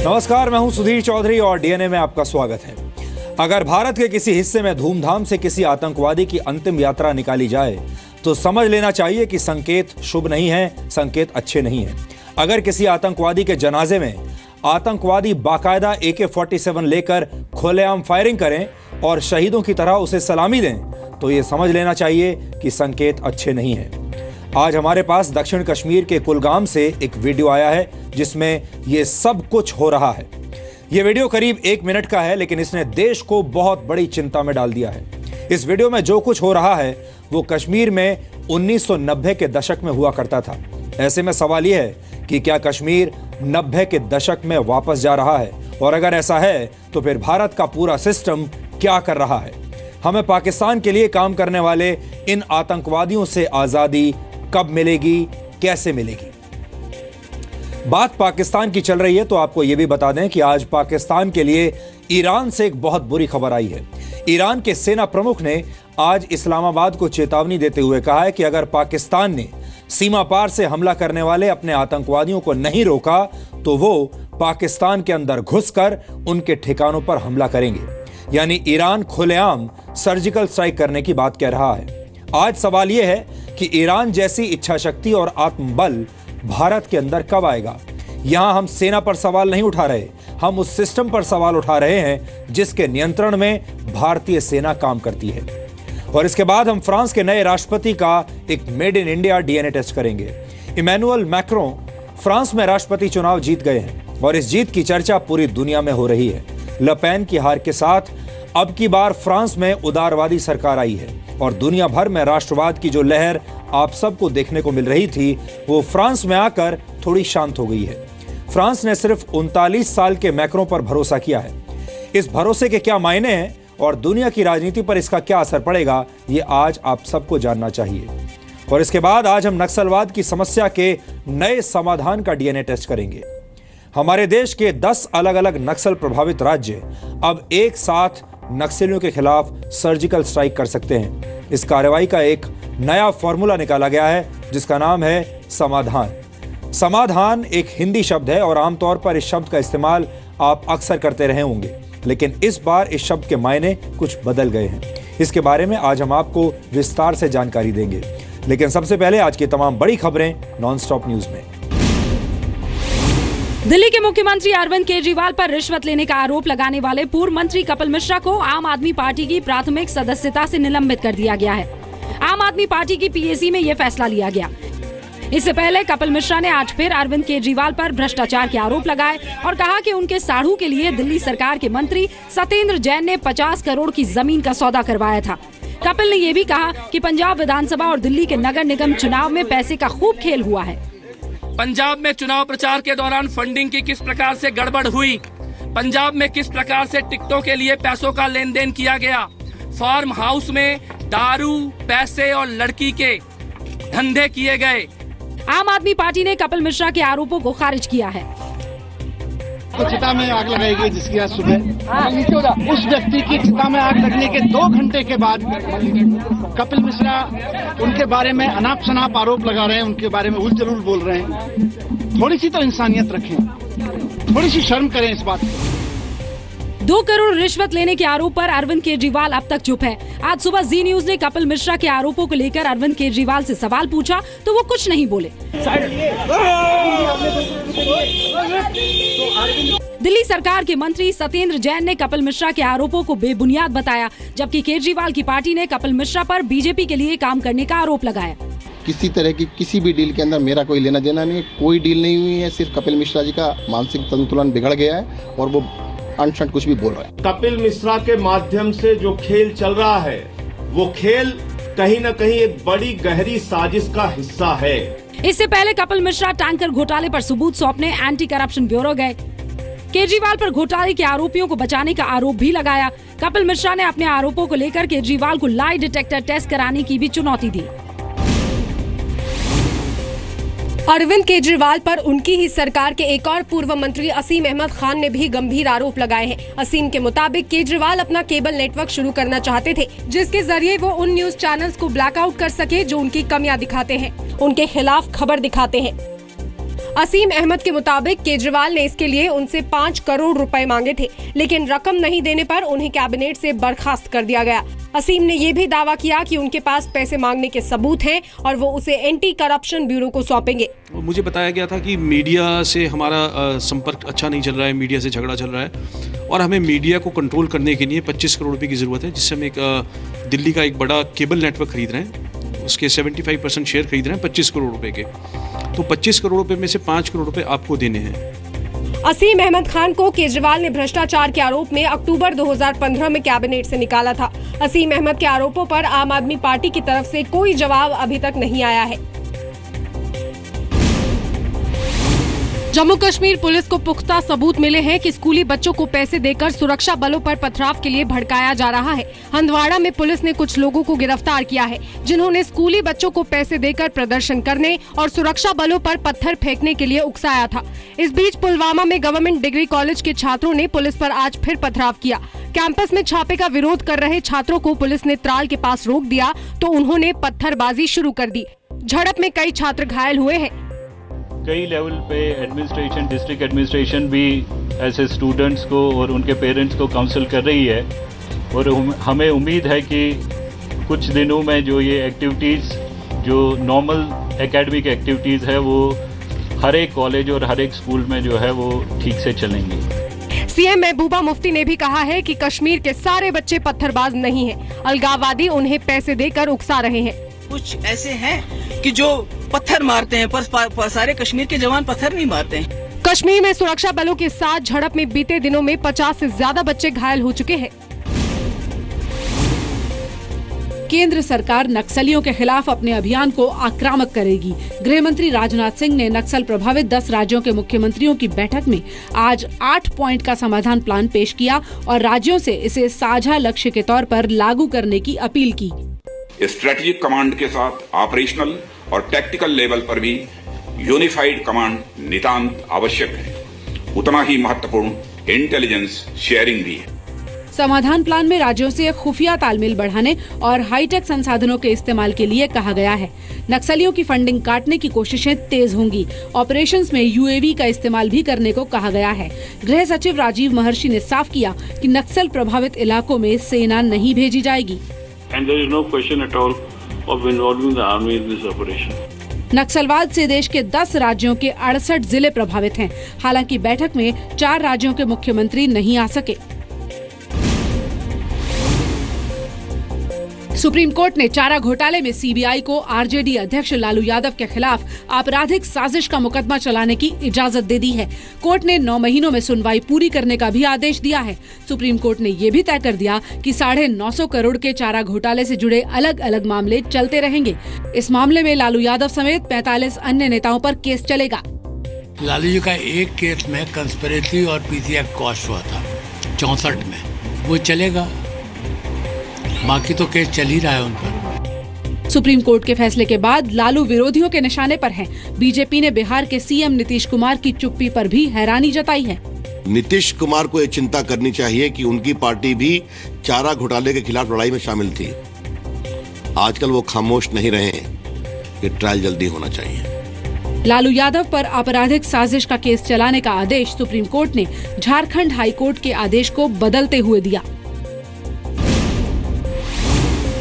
नमस्कार, मैं हूं सुधीर चौधरी और डीएनए में आपका स्वागत है। अगर भारत के किसी हिस्से में धूमधाम से किसी आतंकवादी की अंतिम यात्रा निकाली जाए तो समझ लेना चाहिए कि संकेत शुभ नहीं है, संकेत अच्छे नहीं है। अगर किसी आतंकवादी के जनाजे में आतंकवादी बाकायदा AK-47 लेकर खुलेआम फायरिंग करें और शहीदों की तरह उसे सलामी दें तो ये समझ लेना चाहिए कि संकेत अच्छे नहीं हैं। आज हमारे पास दक्षिण कश्मीर के कुलगाम से एक वीडियो आया है जिसमें ये सब कुछ हो रहा है। ये वीडियो करीब 1 मिनट का है, लेकिन इसने देश को बहुत बड़ी चिंता में डाल दिया है। इस वीडियो में जो कुछ हो रहा है वो कश्मीर में 1990 के दशक में हुआ करता था। ऐसे में सवाल यह है कि क्या कश्मीर 90 के दशक में वापस जा रहा है, और अगर ऐसा है तो फिर भारत का पूरा सिस्टम क्या कर रहा है। हमें पाकिस्तान के लिए काम करने वाले इन आतंकवादियों से आजादी कब मिलेगी, कैसे मिलेगी। बात पाकिस्तान की चल रही है तो आपको यह भी बता दें कि आज पाकिस्तान के लिए ईरान से एक बहुत बुरी खबर आई है। ईरान के सेना प्रमुख ने आज इस्लामाबाद को चेतावनी देते हुए कहा है कि अगर पाकिस्तान ने सीमा पार से हमला करने वाले अपने आतंकवादियों को नहीं रोका तो वो पाकिस्तान के अंदर घुसकर उनके ठिकानों पर हमला करेंगे। यानी ईरान खुलेआम सर्जिकल स्ट्राइक करने की बात कह रहा है। आज सवाल यह है कि ईरान जैसी इच्छा शक्ति और आत्मबल भारत के अंदर कब आएगा। यहां हम सेना पर सवाल नहीं उठा रहे, हम उस सिस्टम पर सवाल उठा रहे हैं जिसके नियंत्रण में भारतीय सेना काम करती है। और इसके बाद हम फ्रांस के नए राष्ट्रपति का एक made in India DNA test करेंगे। इमैनुअल मैक्रों फ्रांस में राष्ट्रपति चुनाव जीत गए हैं और इस जीत की चर्चा पूरी दुनिया में हो रही है। ले पेन की हार के साथ अब की बार फ्रांस में उदारवादी सरकार आई है और दुनिया भर में राष्ट्रवाद की जो लहर आप सबको देखने को मिल रही थी वो फ्रांस में आकर थोड़ी शांत हो गई है। फ्रांस ने सिर्फ 39 साल के मैक्रों पर भरोसा किया है। इस भरोसे के क्या मायने हैं और दुनिया की राजनीति पर इसका क्या असर पड़ेगा, ये आज आप सबको जानना चाहिए। और इसके बाद आज हम नक्सलवाद की समस्या के नए समाधान का डीएनए टेस्ट करेंगे। हमारे देश के 10 अलग अलग नक्सल प्रभावित राज्य अब एक साथ नक्सलियों के खिलाफ सर्जिकल स्ट्राइक कर सकते हैं। इस कार्रवाई का एक नया फॉर्मूला निकाला गया है जिसका नाम है समाधान। समाधान एक हिंदी शब्द है और आमतौर पर इस शब्द का इस्तेमाल आप अक्सर करते रहे होंगे, लेकिन इस बार इस शब्द के मायने कुछ बदल गए हैं। इसके बारे में आज हम आपको विस्तार से जानकारी देंगे, लेकिन सबसे पहले आज की तमाम बड़ी खबरें नॉनस्टॉप न्यूज में। दिल्ली के मुख्यमंत्री अरविंद केजरीवाल पर रिश्वत लेने का आरोप लगाने वाले पूर्व मंत्री कपिल मिश्रा को आम आदमी पार्टी की प्राथमिक सदस्यता से निलंबित कर दिया गया है। आम आदमी पार्टी की पीएसी में यह फैसला लिया गया। इससे पहले कपिल मिश्रा ने आज फिर अरविंद केजरीवाल पर भ्रष्टाचार के आरोप लगाए और कहा कि उनके साढ़ू के लिए दिल्ली सरकार के मंत्री सत्येंद्र जैन ने 50 करोड़ की जमीन का सौदा करवाया था। कपिल ने यह भी कहा कि पंजाब विधानसभा और दिल्ली के नगर निगम चुनाव में पैसे का खूब खेल हुआ है। पंजाब में चुनाव प्रचार के दौरान फंडिंग की किस प्रकार से गड़बड़ हुई, पंजाब में किस प्रकार से टिकटों के लिए पैसों का लेन देन किया गया, फार्म हाउस में दारू, पैसे और लड़की के धंधे किए गए। आम आदमी पार्टी ने कपिल मिश्रा के आरोपों को खारिज किया है। तो चिता में आग लगाई गई जिसकी आज सुबह उस व्यक्ति की चिता में आग लगने के 2 घंटे के बाद कपिल मिश्रा उनके बारे में अनाप शनाप आरोप लगा रहे हैं, उनके बारे में उलझुल बोल रहे हैं। थोड़ी सी तो इंसानियत रखें, थोड़ी सी शर्म करें इस बात को। 2 करोड़ रिश्वत लेने के आरोप पर अरविंद केजरीवाल अब तक चुप है। आज सुबह जी न्यूज ने कपिल मिश्रा के आरोपों को लेकर अरविंद केजरीवाल से सवाल पूछा तो वो कुछ नहीं बोले। दिल्ली सरकार के मंत्री सत्येंद्र जैन ने कपिल मिश्रा के आरोपों को बेबुनियाद बताया, जबकि केजरीवाल की पार्टी ने कपिल मिश्रा पर बीजेपी के लिए काम करने का आरोप लगाया। किसी तरह की किसी भी डील के अंदर मेरा कोई लेना देना नहीं है, कोई डील नहीं हुई है। सिर्फ कपिल मिश्रा जी का मानसिक संतुलन बिगड़ गया है और वो अनशन कुछ भी बोल रहा है। कपिल मिश्रा के माध्यम से जो खेल चल रहा है वो खेल कहीं न कहीं एक बड़ी गहरी साजिश का हिस्सा है। इससे पहले कपिल मिश्रा टैंकर घोटाले पर सबूत सौंपने एंटी करप्शन ब्यूरो गए। केजरीवाल पर घोटाले के आरोपियों को बचाने का आरोप भी लगाया। कपिल मिश्रा ने अपने आरोपों को लेकर केजरीवाल को लाई डिटेक्टर टेस्ट कराने की भी चुनौती दी। अरविंद केजरीवाल पर उनकी ही सरकार के एक और पूर्व मंत्री असीम अहमद खान ने भी गंभीर आरोप लगाए हैं। असीम के मुताबिक केजरीवाल अपना केबल नेटवर्क शुरू करना चाहते थे, जिसके जरिए वो उन न्यूज चैनल्स को ब्लैकआउट कर सके जो उनकी कमियां दिखाते हैं, उनके खिलाफ खबर दिखाते हैं। असीम अहमद के मुताबिक केजरीवाल ने इसके लिए उनसे 5 करोड़ रुपए मांगे थे, लेकिन रकम नहीं देने पर उन्हें कैबिनेट से बर्खास्त कर दिया गया। असीम ने ये भी दावा किया कि उनके पास पैसे मांगने के सबूत हैं और वो उसे एंटी करप्शन ब्यूरो को सौंपेंगे। मुझे बताया गया था कि मीडिया से हमारा संपर्क अच्छा नहीं चल रहा है, मीडिया से झगड़ा चल रहा है और हमें मीडिया को कंट्रोल करने के लिए 25 करोड़ रुपए की ज़रूरत है, जिससे हम एक दिल्ली का एक बड़ा केबल नेटवर्क खरीद रहे हैं, उसके 75% शेयर खरीद रहे हैं 25 करोड़ रुपए के। तो 25 करोड़ रुपए में से 5 करोड़ रुपए आपको देने हैं। असीम अहमद खान को केजरीवाल ने भ्रष्टाचार के आरोप में अक्टूबर 2015 में कैबिनेट से निकाला था। असीम अहमद के आरोपों पर आम आदमी पार्टी की तरफ से कोई जवाब अभी तक नहीं आया है। जम्मू कश्मीर पुलिस को पुख्ता सबूत मिले हैं कि स्कूली बच्चों को पैसे देकर सुरक्षा बलों पर पथराव के लिए भड़काया जा रहा है। हंदवाड़ा में पुलिस ने कुछ लोगों को गिरफ्तार किया है, जिन्होंने स्कूली बच्चों को पैसे देकर प्रदर्शन करने और सुरक्षा बलों पर पत्थर फेंकने के लिए उकसाया था। इस बीच पुलवामा में गवर्नमेंट डिग्री कॉलेज के छात्रों ने पुलिस पर आज फिर पथराव किया। कैंपस में छापे का विरोध कर रहे छात्रों को पुलिस ने त्राल के पास रोक दिया तो उन्होंने पत्थरबाजी शुरू कर दी। झड़प में कई छात्र घायल हुए हैं। कई लेवल पे एडमिनिस्ट्रेशन, डिस्ट्रिक्ट एडमिनिस्ट्रेशन भी ऐसे स्टूडेंट्स को और उनके पेरेंट्स को काउंसिल कर रही है और हमें उम्मीद है कि कुछ दिनों में जो ये एक्टिविटीज़, जो नॉर्मल एकेडमिक एक्टिविटीज़ है, वो हर एक कॉलेज और हर एक स्कूल में जो है वो ठीक से चलेंगी। सीएम महबूबा मुफ्ती ने भी कहा है कि कश्मीर के सारे बच्चे पत्थरबाज नहीं हैं, अलगाववादी उन्हें पैसे देकर उकसा रहे हैं। कुछ ऐसे हैं कि जो पत्थर मारते हैं, पर सारे कश्मीर के जवान पत्थर नहीं मारते हैं। कश्मीर में सुरक्षा बलों के साथ झड़प में बीते दिनों में 50 से ज्यादा बच्चे घायल हो चुके हैं। केंद्र सरकार नक्सलियों के खिलाफ अपने अभियान को आक्रामक करेगी। गृह मंत्री राजनाथ सिंह ने नक्सल प्रभावित 10 राज्यों के मुख्यमंत्रियों की बैठक में आज 8 पॉइंट का समाधान प्लान पेश किया और राज्यों से इसे साझा लक्ष्य के तौर पर लागू करने की अपील की। स्ट्रेटेजिक कमांड के साथ ऑपरेशनल और टैक्टिकल लेवल पर भी यूनिफाइड कमांड नितांत आवश्यक है। उतना ही महत्वपूर्ण इंटेलिजेंस शेयरिंग भी है। समाधान प्लान में राज्यों से खुफिया तालमेल बढ़ाने और हाईटेक संसाधनों के इस्तेमाल के लिए कहा गया है। नक्सलियों की फंडिंग काटने की कोशिशें तेज होंगी। ऑपरेशंस में यूएवी का इस्तेमाल भी करने को कहा गया है। गृह सचिव राजीव महर्षि ने साफ किया कि नक्सल प्रभावित इलाकों में सेना नहीं भेजी जाएगी। And there is no question at all of involving the army in this operation. नक्सलवाद से देश के 10 राज्यों के 68 जिले प्रभावित हैं। हालांकि बैठक में 4 राज्यों के मुख्यमंत्री नहीं आ सके। सुप्रीम कोर्ट ने चारा घोटाले में सीबीआई को आरजेडी अध्यक्ष लालू यादव के खिलाफ आपराधिक साजिश का मुकदमा चलाने की इजाजत दे दी है। कोर्ट ने 9 महीनों में सुनवाई पूरी करने का भी आदेश दिया है। सुप्रीम कोर्ट ने ये भी तय कर दिया कि 950 करोड़ के चारा घोटाले से जुड़े अलग अलग मामले चलते रहेंगे। इस मामले में लालू यादव समेत 45 अन्य नेताओं पर केस चलेगा। लालू जी का एक केस में कंस्पिरेसी और पीसीएफ कॉस्ट हुआ था 64 में, वो चलेगा, बाकी तो केस चल ही रहा है उन पर। सुप्रीम कोर्ट के फैसले के बाद लालू विरोधियों के निशाने पर हैं। बीजेपी ने बिहार के सीएम नीतीश कुमार की चुप्पी पर भी हैरानी जताई है। नीतीश कुमार को ये चिंता करनी चाहिए कि उनकी पार्टी भी चारा घोटाले के खिलाफ लड़ाई में शामिल थी। आजकल वो खामोश नहीं रहे। ये ट्रायल जल्दी होना चाहिए। लालू यादव पर आपराधिक साजिश का केस चलाने का आदेश सुप्रीम कोर्ट ने झारखंड हाई कोर्ट के आदेश को बदलते हुए दिया।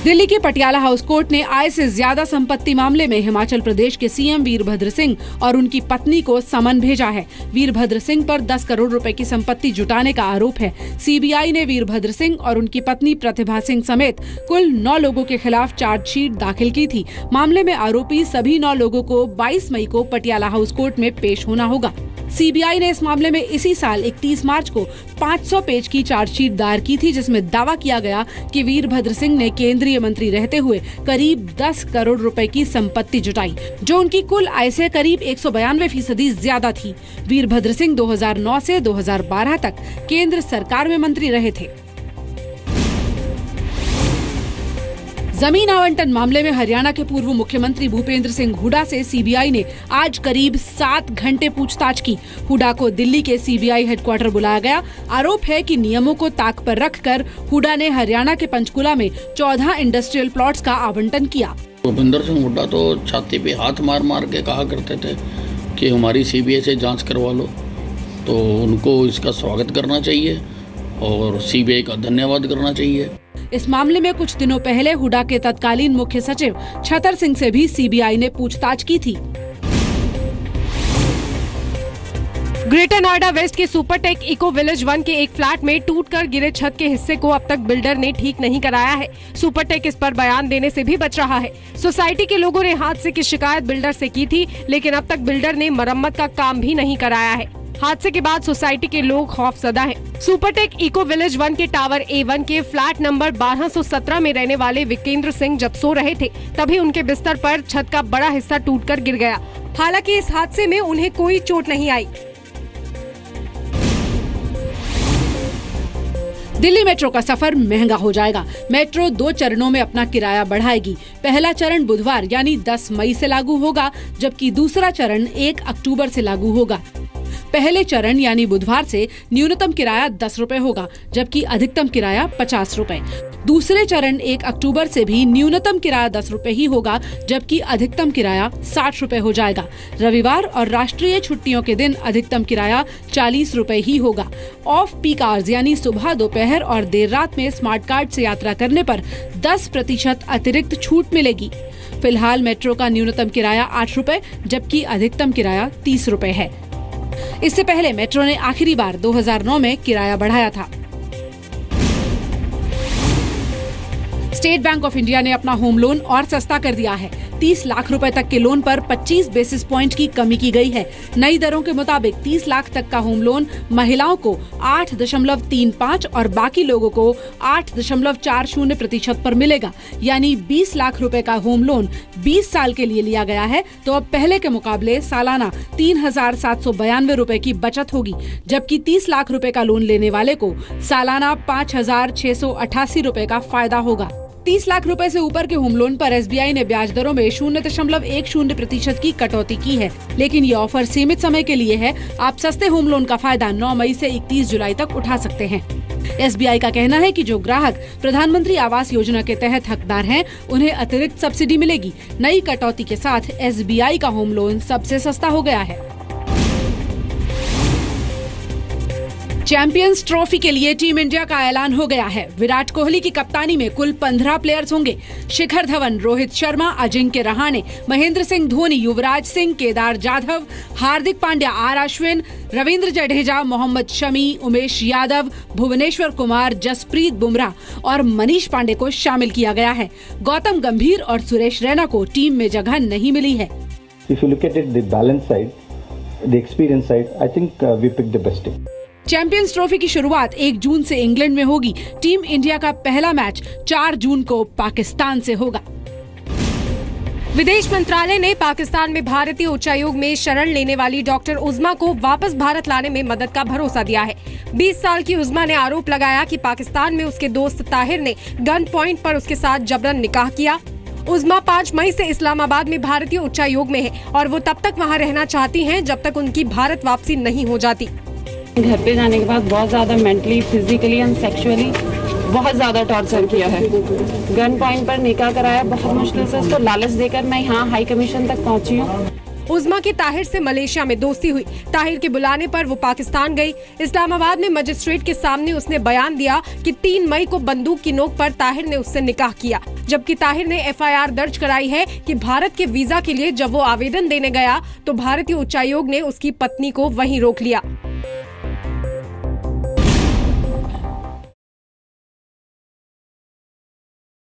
दिल्ली के पटियाला हाउस कोर्ट ने आय से ज्यादा संपत्ति मामले में हिमाचल प्रदेश के सीएम वीरभद्र सिंह और उनकी पत्नी को समन भेजा है। वीरभद्र सिंह पर 10 करोड़ रुपए की संपत्ति जुटाने का आरोप है। सीबीआई ने वीरभद्र सिंह और उनकी पत्नी प्रतिभा सिंह समेत कुल 9 लोगों के खिलाफ चार्जशीट दाखिल की थी। मामले में आरोपी सभी 9 लोगों को 22 मई को पटियाला हाउस कोर्ट में पेश होना होगा। सीबीआई ने इस मामले में इसी साल 31 मार्च को 500 पेज की चार्जशीट दायर की थी, जिसमें दावा किया गया कि वीरभद्र सिंह ने केंद्रीय मंत्री रहते हुए करीब 10 करोड़ रुपए की संपत्ति जुटाई, जो उनकी कुल आय से करीब 192% ज्यादा थी। वीरभद्र सिंह 2009 से 2012 तक केंद्र सरकार में मंत्री रहे थे। जमीन आवंटन मामले में हरियाणा के पूर्व मुख्यमंत्री भूपेंद्र सिंह हुड्डा से सीबीआई ने आज करीब 7 घंटे पूछताछ की। हुड्डा को दिल्ली के सीबीआई हेडक्वार्टर बुलाया गया। आरोप है कि नियमों को ताक पर रखकर हुड्डा ने हरियाणा के पंचकुला में 14 इंडस्ट्रियल प्लॉट्स का आवंटन किया। भूपेंद्र सिंह हुड्डा तो छाती पे हाथ मार मार के कहा करते थे कि हमारी सीबीआई से जांच करवा लो, तो उनको इसका स्वागत करना चाहिए और सीबीआई का धन्यवाद करना चाहिए। इस मामले में कुछ दिनों पहले हुडा के तत्कालीन मुख्य सचिव छतर सिंह से भी सीबीआई ने पूछताछ की थी। ग्रेटर नोएडा वेस्ट के सुपरटेक इको विलेज 1 के एक फ्लैट में टूटकर गिरे छत के हिस्से को अब तक बिल्डर ने ठीक नहीं कराया है। सुपरटेक इस पर बयान देने से भी बच रहा है। सोसाइटी के लोगों ने हादसे की शिकायत बिल्डर से की थी, लेकिन अब तक बिल्डर ने मरम्मत का काम भी नहीं कराया है। हादसे के बाद सोसाइटी के लोग खौफजदा हैं। सुपरटेक इको विलेज 1 के टावर A1 के फ्लैट नंबर 1217 में रहने वाले विकेंद्र सिंह जब सो रहे थे, तभी उनके बिस्तर पर छत का बड़ा हिस्सा टूटकर गिर गया। हालांकि इस हादसे में उन्हें कोई चोट नहीं आई। दिल्ली मेट्रो का सफर महंगा हो जाएगा। मेट्रो 2 चरणों में अपना किराया बढ़ाएगी। पहला चरण बुधवार यानी 10 मई से लागू होगा, जबकि दूसरा चरण 1 अक्टूबर से लागू होगा। पहले चरण यानी बुधवार से न्यूनतम किराया 10 रुपए होगा, जबकि अधिकतम किराया 50 रुपए। दूसरे चरण 1 अक्टूबर से भी न्यूनतम किराया 10 रुपए ही होगा, जबकि अधिकतम किराया 60 रुपए हो जाएगा। रविवार और राष्ट्रीय छुट्टियों के दिन अधिकतम किराया 40 रुपए ही होगा। ऑफ पीक आवर्स यानी सुबह, दोपहर और देर रात में स्मार्ट कार्ड से यात्रा करने पर 10% अतिरिक्त छूट मिलेगी। फिलहाल मेट्रो का न्यूनतम किराया 8 रुपए जबकि अधिकतम किराया 30 रुपए है। इससे पहले मेट्रो ने आखिरी बार 2009 में किराया बढ़ाया था। स्टेट बैंक ऑफ इंडिया ने अपना होम लोन और सस्ता कर दिया है। 30 लाख रुपए तक के लोन पर 25 बेसिस पॉइंट की कमी की गई है। नई दरों के मुताबिक 30 लाख तक का होम लोन महिलाओं को 8.35 और बाकी लोगों को 8.40% पर मिलेगा। यानी 20 लाख रुपए का होम लोन 20 साल के लिए लिया गया है, तो अब पहले के मुकाबले सालाना 3,792 रुपए की बचत होगी, जबकि 30 लाख रुपए का लोन लेने वाले को सालाना 5,688 रुपए का फायदा होगा। 30 लाख रुपए से ऊपर के होम लोन पर एसबीआई ने ब्याज दरों में 0.10% की कटौती की है, लेकिन ये ऑफर सीमित समय के लिए है। आप सस्ते होम लोन का फायदा 9 मई से 31 जुलाई तक उठा सकते हैं। एसबीआई का कहना है कि जो ग्राहक प्रधानमंत्री आवास योजना के तहत हकदार हैं, उन्हें अतिरिक्त सब्सिडी मिलेगी। नई कटौती के साथ एसबीआई का होम लोन सबसे सस्ता हो गया है। चैंपियंस ट्रॉफी के लिए टीम इंडिया का ऐलान हो गया है। विराट कोहली की कप्तानी में कुल 15 प्लेयर्स होंगे। शिखर धवन, रोहित शर्मा, अजिंक्य रहाणे, महेंद्र सिंह धोनी, युवराज सिंह, केदार जाधव, हार्दिक पांड्या, आर अश्विन, रविंद्र जडेजा, मोहम्मद शमी, उमेश यादव, भुवनेश्वर कुमार, जसप्रीत बुमराह और मनीष पांडे को शामिल किया गया है। गौतम गंभीर और सुरेश रैना को टीम में जगह नहीं मिली है। If you look at it, the balance side, the experience side, I think we picked the best team. Champions trophy की शुरुआत 1 जून से इंग्लैंड में होगी। टीम इंडिया का पहला मैच 4 जून को पाकिस्तान से होगा। विदेश मंत्रालय ने पाकिस्तान में भारतीय उच्चायोग में शरण लेने वाली डॉक्टर उज़्मा को वापस भारत लाने में मदद का भरोसा दिया है। 20 साल की उज़्मा ने आरोप लगाया कि पाकिस्तान में उसके दोस्त ताहिर ने गन पॉइंट पर उसके साथ जबरन निकाह किया। उज़्मा 5 मई से इस्लामाबाद में भारतीय उच्चायोग में है और वो तब तक वहाँ रहना चाहती हैं जब तक उनकी भारत वापसी नहीं हो जाती। घर पे जाने के बाद बहुत ज़्यादा मेंटली, फिजिकली एंड सेक्सुअली बहुत ज़्यादा टॉर्चर किया है। गन पॉइंट पर निकाह कराया, बहुत मुश्किल से उसको लालच देकर मैं यहाँ हाई कमीशन तक पहुँची हूँ। उज़्मा की ताहिर से मलेशिया में दोस्ती हुई। ताहिर के बुलाने पर वो पाकिस्तान गई। इस्लामाबाद में मजिस्ट्रेट के सामने उसने बयान दिया कि 3 मई को बंदूक की नोक पर ताहिर ने उससे निकाह किया, जबकि ताहिर ने FIR दर्ज कराई है कि भारत के वीजा के लिए जब वो आवेदन देने गया तो भारतीय उच्चायोग ने उसकी पत्नी को वहीं रोक लिया।